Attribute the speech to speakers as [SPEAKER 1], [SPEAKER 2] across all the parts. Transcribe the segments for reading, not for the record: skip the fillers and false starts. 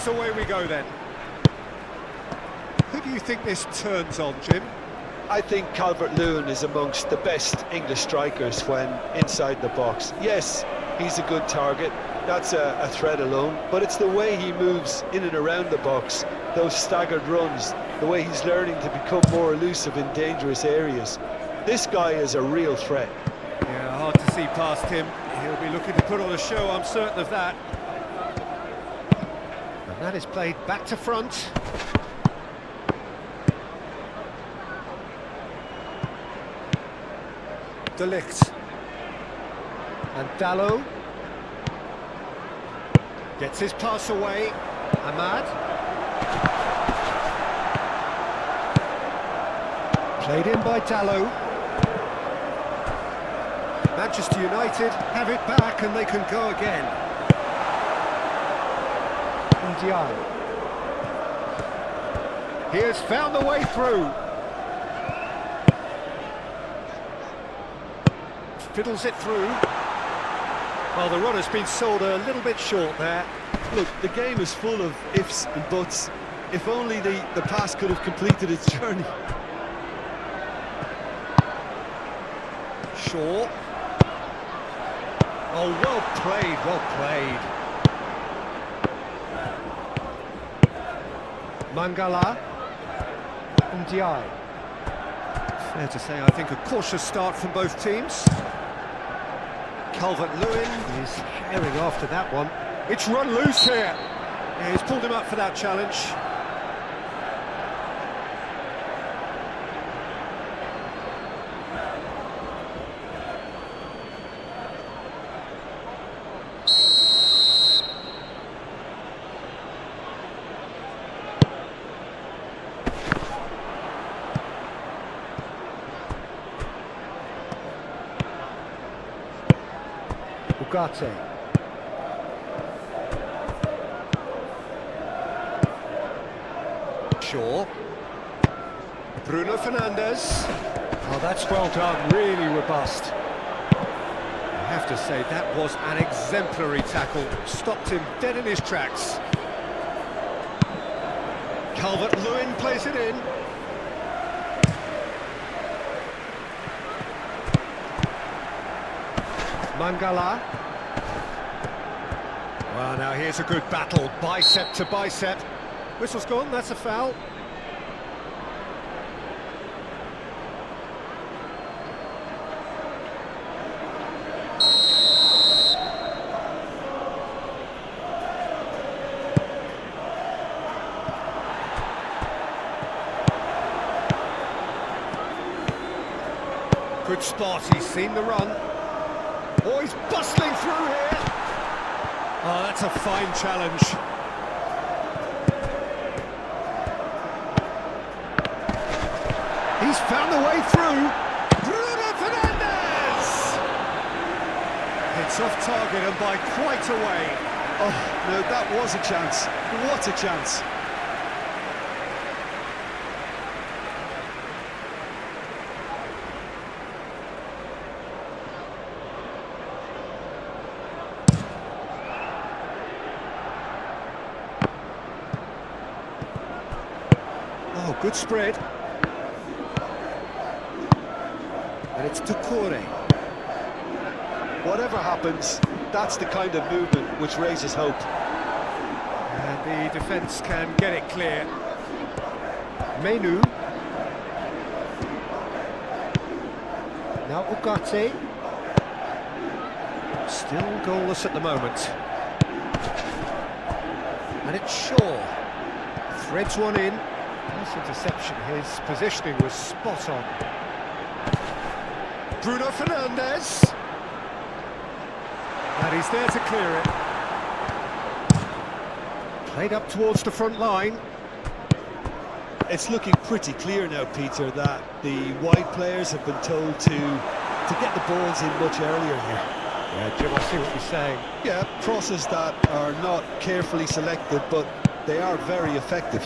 [SPEAKER 1] away we go then. Who do you think this turns on, Jim?
[SPEAKER 2] I think Calvert-Lewin is amongst the best English strikers when inside the box. Yes, he's a good target, that's a threat alone, but it's the way he moves in and around the box, those staggered runs, the way he's learning to become more elusive in dangerous areas. This guy is a real threat.
[SPEAKER 1] Yeah, hard to see past him. He'll be looking to put on a show, I'm certain of that. And that is played back to front. De Ligt. And Dalot. Gets his pass away. Ahmad. Played in by Dalot. Manchester United have it back and they can go again. Ndiaye. He has found the way through. Fiddles it through. Well, the run has been sold a little bit short there.
[SPEAKER 2] Look, the game is full of ifs and buts. If only the pass could have completed its journey.
[SPEAKER 1] Shaw. Oh, well played, well played. Mangala. Ndiaye. Fair to say, I think a cautious start from both teams. Calvert-Lewin is herring after that one. It's run loose here. Yeah, he's pulled him up for that challenge. Ugarte. Shaw. Bruno Fernandes. Oh, that's well done, really robust. I have to say, that was an exemplary tackle. Stopped him dead in his tracks. Calvert-Lewin plays it in. Mangala. Well, now here's a good battle, bicep to bicep. Whistle's gone, that's a foul. Good spot, he's seen the run. Oh, he's bustling through here. Oh, that's a fine challenge. He's found the way through. Bruno Fernandes! It's off target and by quite a way.
[SPEAKER 2] Oh, no, that was a chance. What a chance.
[SPEAKER 1] Oh, good spread. And it's Doucouré.
[SPEAKER 2] Whatever happens, that's the kind of movement which raises hope.
[SPEAKER 1] And the defence can get it clear. Menu. Now Ugarte. Still goalless at the moment. And it's Shaw. Threads one in. Nice interception. His positioning was spot on. Bruno Fernandes. And he's there to clear it. Played up towards the front line.
[SPEAKER 2] It's looking pretty clear now, Peter, that the wide players have been told to get the balls in much earlier here.
[SPEAKER 1] Yeah, Jim, I see what you're saying.
[SPEAKER 2] Yeah, crosses that are not carefully selected, but they are very effective.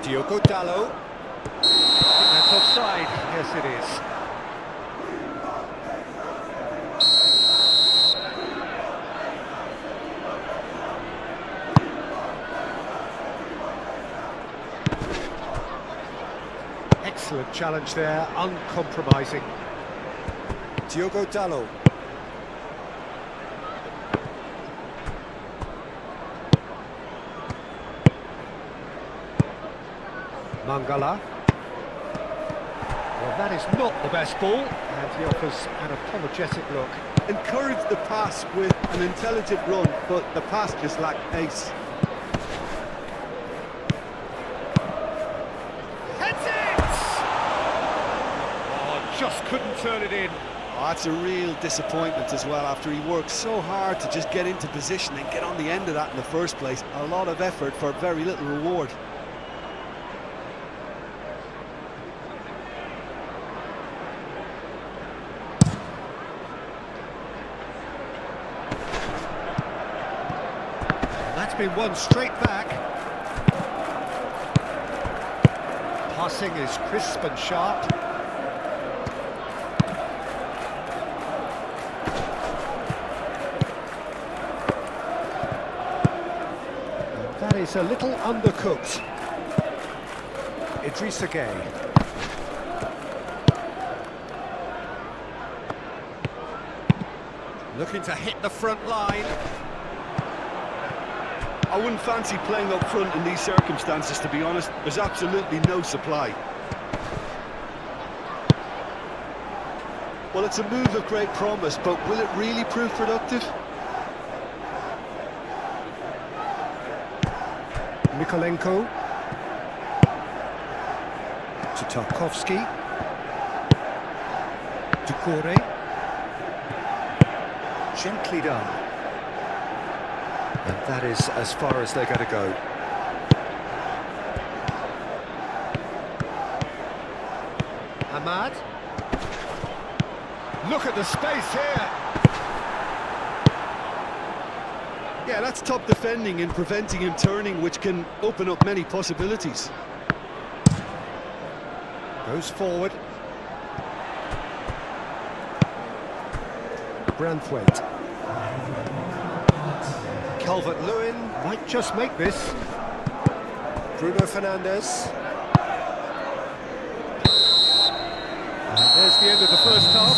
[SPEAKER 1] Diogo Dalot. I think that's offside. Yes, it is. Excellent challenge there, uncompromising. Diogo Dalot. Mangala. Well, that is not the best ball, and he offers an apologetic look.
[SPEAKER 2] Encouraged the pass with an intelligent run, but the pass just lacked pace.
[SPEAKER 1] Heads it! Oh, just couldn't turn it in.
[SPEAKER 2] Oh, that's a real disappointment as well, after he worked so hard to just get into position and get on the end of that in the first place. A lot of effort for very little reward.
[SPEAKER 1] That's been won straight back. Passing is crisp and sharp. And that is a little undercooked. Idrissa Gueye. Looking to hit the front line.
[SPEAKER 2] I wouldn't fancy playing up front in these circumstances, to be honest. There's absolutely no supply. Well, it's a move of great promise, but will it really prove productive?
[SPEAKER 1] Mikolenko. To Tarkovsky. Ducouré. Gently done. And that is as far as they're going to go. Ahmad. Look at the space here.
[SPEAKER 2] Yeah, that's top defending and preventing him turning, which can open up many possibilities.
[SPEAKER 1] Goes forward. Branthwaite. Calvert-Lewin might just make this. Bruno Fernandes. And there's the end of the first half.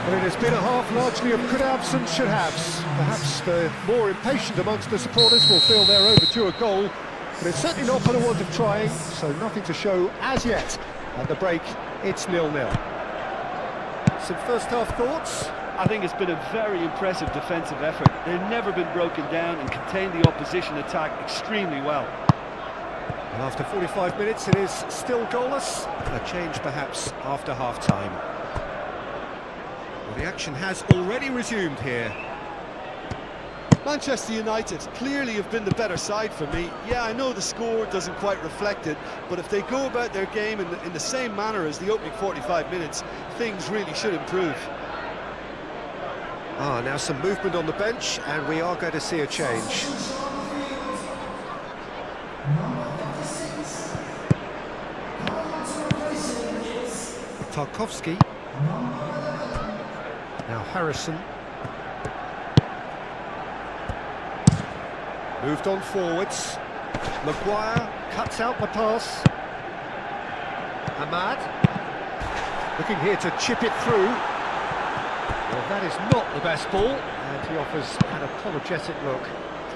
[SPEAKER 1] But it has been a half largely of could-haves and should-haves. Perhaps the more impatient amongst the supporters will feel they're overdue a goal, but it's certainly not for the want of trying, so nothing to show as yet. At the break, it's 0-0. Some first-half thoughts?
[SPEAKER 2] I think it's been a very impressive defensive effort. They've never been broken down and contained the opposition attack extremely well.
[SPEAKER 1] And after 45 minutes, it is still goalless. A change perhaps after half-time. Well, the action has already resumed here.
[SPEAKER 2] Manchester United clearly have been the better side for me. Yeah, I know the score doesn't quite reflect it, but if they go about their game in the same manner as the opening 45 minutes, things really should improve.
[SPEAKER 1] Now some movement on the bench, and we are going to see a change. Tarkovsky. Now Harrison. Moved on forwards. Maguire cuts out the pass. Ahmad. Looking here to chip it through. Well, that is not the best ball, and he offers an apologetic look.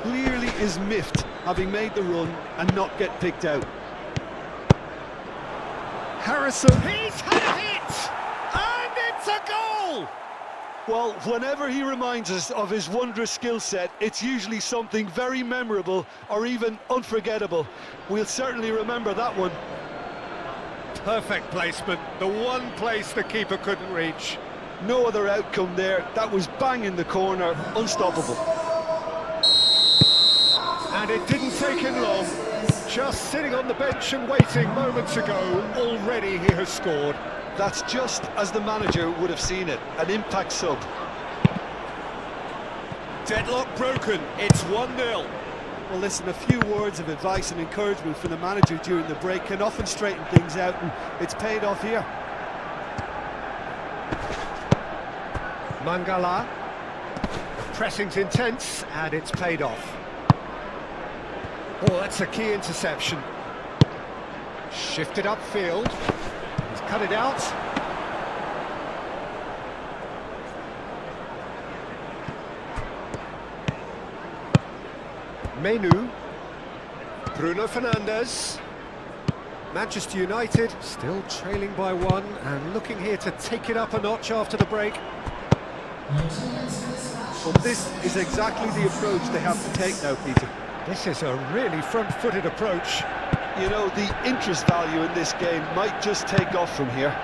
[SPEAKER 2] Clearly is miffed, having made the run and not get picked out.
[SPEAKER 1] Harrison. He's had a hit! And it's a goal!
[SPEAKER 2] Well, whenever he reminds us of his wondrous skill set, it's usually something very memorable or even unforgettable. We'll certainly remember that one.
[SPEAKER 1] Perfect placement, the one place the keeper couldn't reach.
[SPEAKER 2] No other outcome there. That was bang in the corner, unstoppable.
[SPEAKER 1] And it didn't take him long. Just sitting on the bench and waiting moments ago, already he has scored.
[SPEAKER 2] That's just as the manager would have seen it, an impact sub.
[SPEAKER 1] Deadlock broken, it's 1-0.
[SPEAKER 2] Well, listen, a few words of advice and encouragement from the manager during the break can often straighten things out, and it's paid off here.
[SPEAKER 1] Mangala. Pressing's intense, and it's paid off. Oh, that's a key interception. Shifted upfield. He's cut it out. Menu. Bruno Fernandes. Manchester United still trailing by one and looking here to take it up a notch after the break.
[SPEAKER 3] Well, this is exactly the approach they have to take now, Peter.
[SPEAKER 1] This is a really front-footed approach.
[SPEAKER 2] You know, the interest value in this game might just take off from here.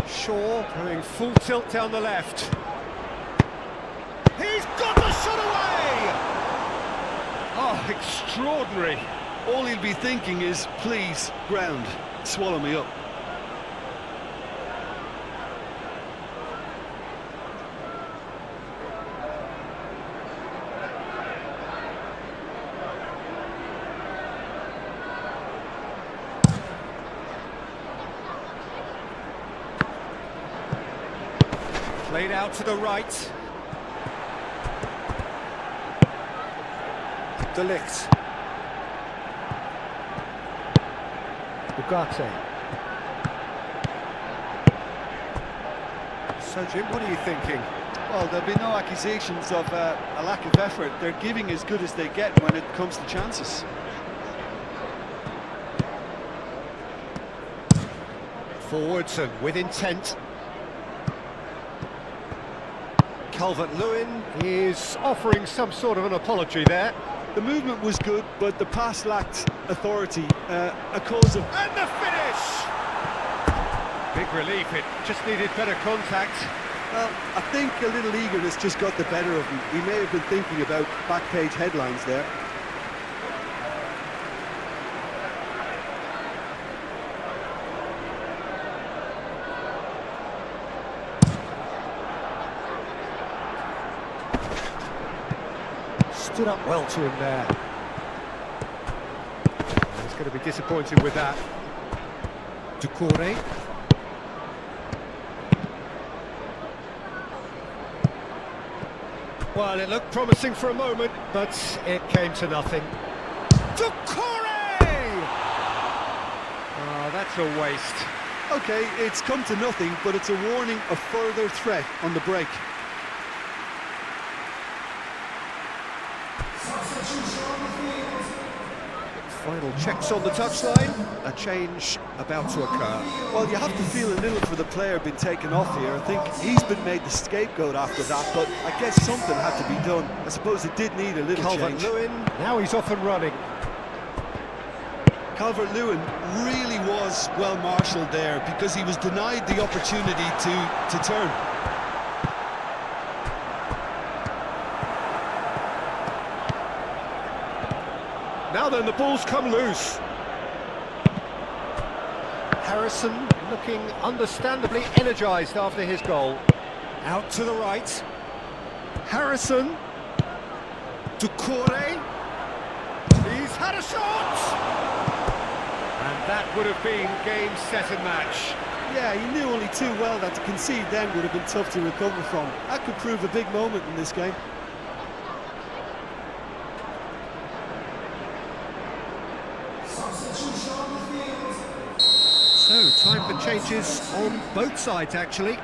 [SPEAKER 1] Shaw going full tilt down the left. He's got the shot away! Oh, extraordinary.
[SPEAKER 2] All he'll be thinking is, please, ground, swallow me up.
[SPEAKER 1] Played out to the right. De Ligt. Ugarte. So, Jim, what are you thinking?
[SPEAKER 3] Well, there'll be no accusations of a lack of effort. They're giving as good as they get when it comes to chances.
[SPEAKER 1] Forwards and with intent. Calvert-Lewin is offering some sort of an apology there.
[SPEAKER 3] The movement was good, but the pass lacked authority. A cause of...
[SPEAKER 1] And the finish! Big relief, it just needed better contact.
[SPEAKER 3] Well, I think a little eagerness just got the better of him. He may have been thinking about back-page headlines there.
[SPEAKER 1] Stood up well to him there. He's going to be disappointed with that. Ducouré. Well, it looked promising for a moment, but it came to nothing. Ducouré! Oh, that's a waste.
[SPEAKER 3] Okay, it's come to nothing, but it's a warning of further threat on the break.
[SPEAKER 1] Final checks on the touchline. A change about to occur.
[SPEAKER 3] Well, you have to feel a little for the player being taken off here. I think he's been made the scapegoat after that, but I guess something had to be done. I suppose it did need a little change.
[SPEAKER 1] Calvert-Lewin, now he's off and running.
[SPEAKER 2] Calvert-Lewin really was well marshalled there because he was denied the opportunity to turn.
[SPEAKER 1] Now then, the ball's come loose. Harrison looking understandably energised after his goal. Out to the right. Harrison. Ducouré. He's had a shot! And that would have been game, set and match.
[SPEAKER 3] Yeah, he knew only too well that to concede then would have been tough to recover from. That could prove a big moment in this game.
[SPEAKER 1] So, time for changes on both sides, actually.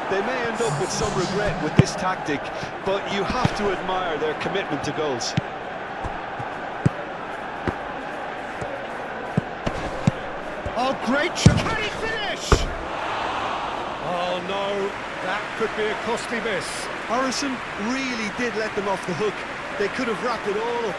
[SPEAKER 2] They may end up with some regret with this tactic, but you have to admire their commitment to goals.
[SPEAKER 1] Oh, great shot! Can he finish? Oh no, that could be a costly miss.
[SPEAKER 3] Harrison really did let them off the hook. They could have wrapped it all up.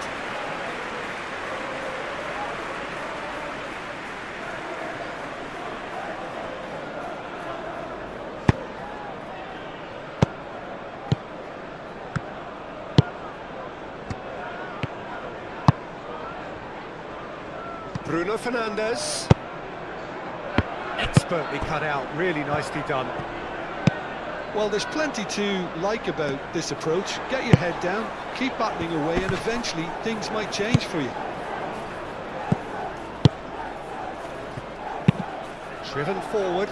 [SPEAKER 1] Bruno Fernandes. Expertly cut out, really nicely done.
[SPEAKER 2] Well, there's plenty to like about this approach. Get your head down, keep battling away, and eventually things might change for you.
[SPEAKER 1] Driven forward.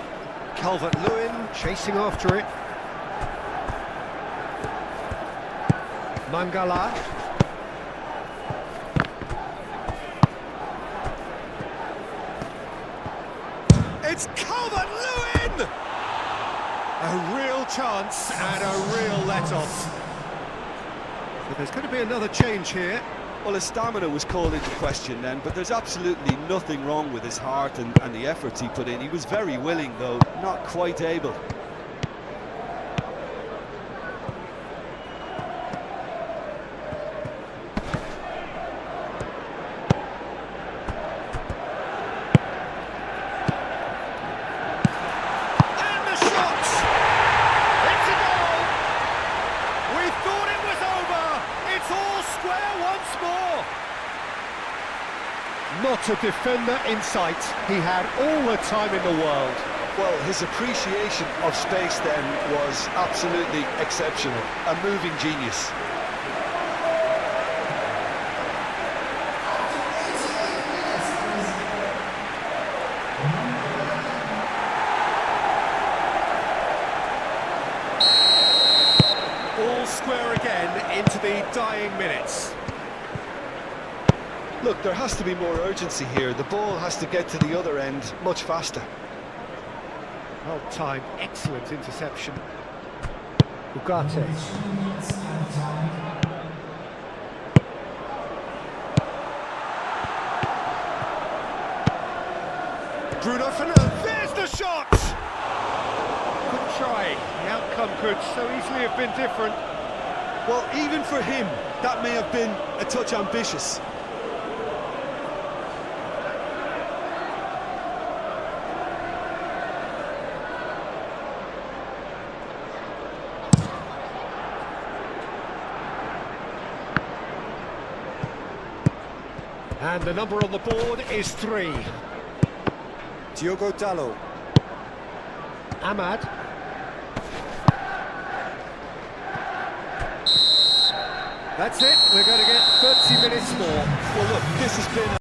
[SPEAKER 1] Calvert-Lewin chasing after it. Mangala. It's Calvert-Lewin! A real chance and a real let-off. So there's going to be another change here.
[SPEAKER 3] Well, his stamina was called into question then, but there's absolutely nothing wrong with his heart and the efforts he put in. He was very willing, though not quite able.
[SPEAKER 1] And the shot! It's a goal! We thought it was over! It's all square once more! Not a defender in sight. He had all the time in the world.
[SPEAKER 2] Well, his appreciation of space then was absolutely exceptional. A moving genius.
[SPEAKER 1] All square again into the dying minutes.
[SPEAKER 2] Look, there has to be more urgency here. The ball has to get to the other end much faster.
[SPEAKER 1] Well timed, excellent interception. Ugarte. Bruno Fernandes, there's the shot! Good try, the outcome could so easily have been different.
[SPEAKER 3] Well, even for him, that may have been a touch ambitious.
[SPEAKER 1] And the number on the board is 3.
[SPEAKER 3] Diogo Dalot.
[SPEAKER 1] Ahmad. That's it, we're going to get 30 minutes more.
[SPEAKER 2] Well, look, this has been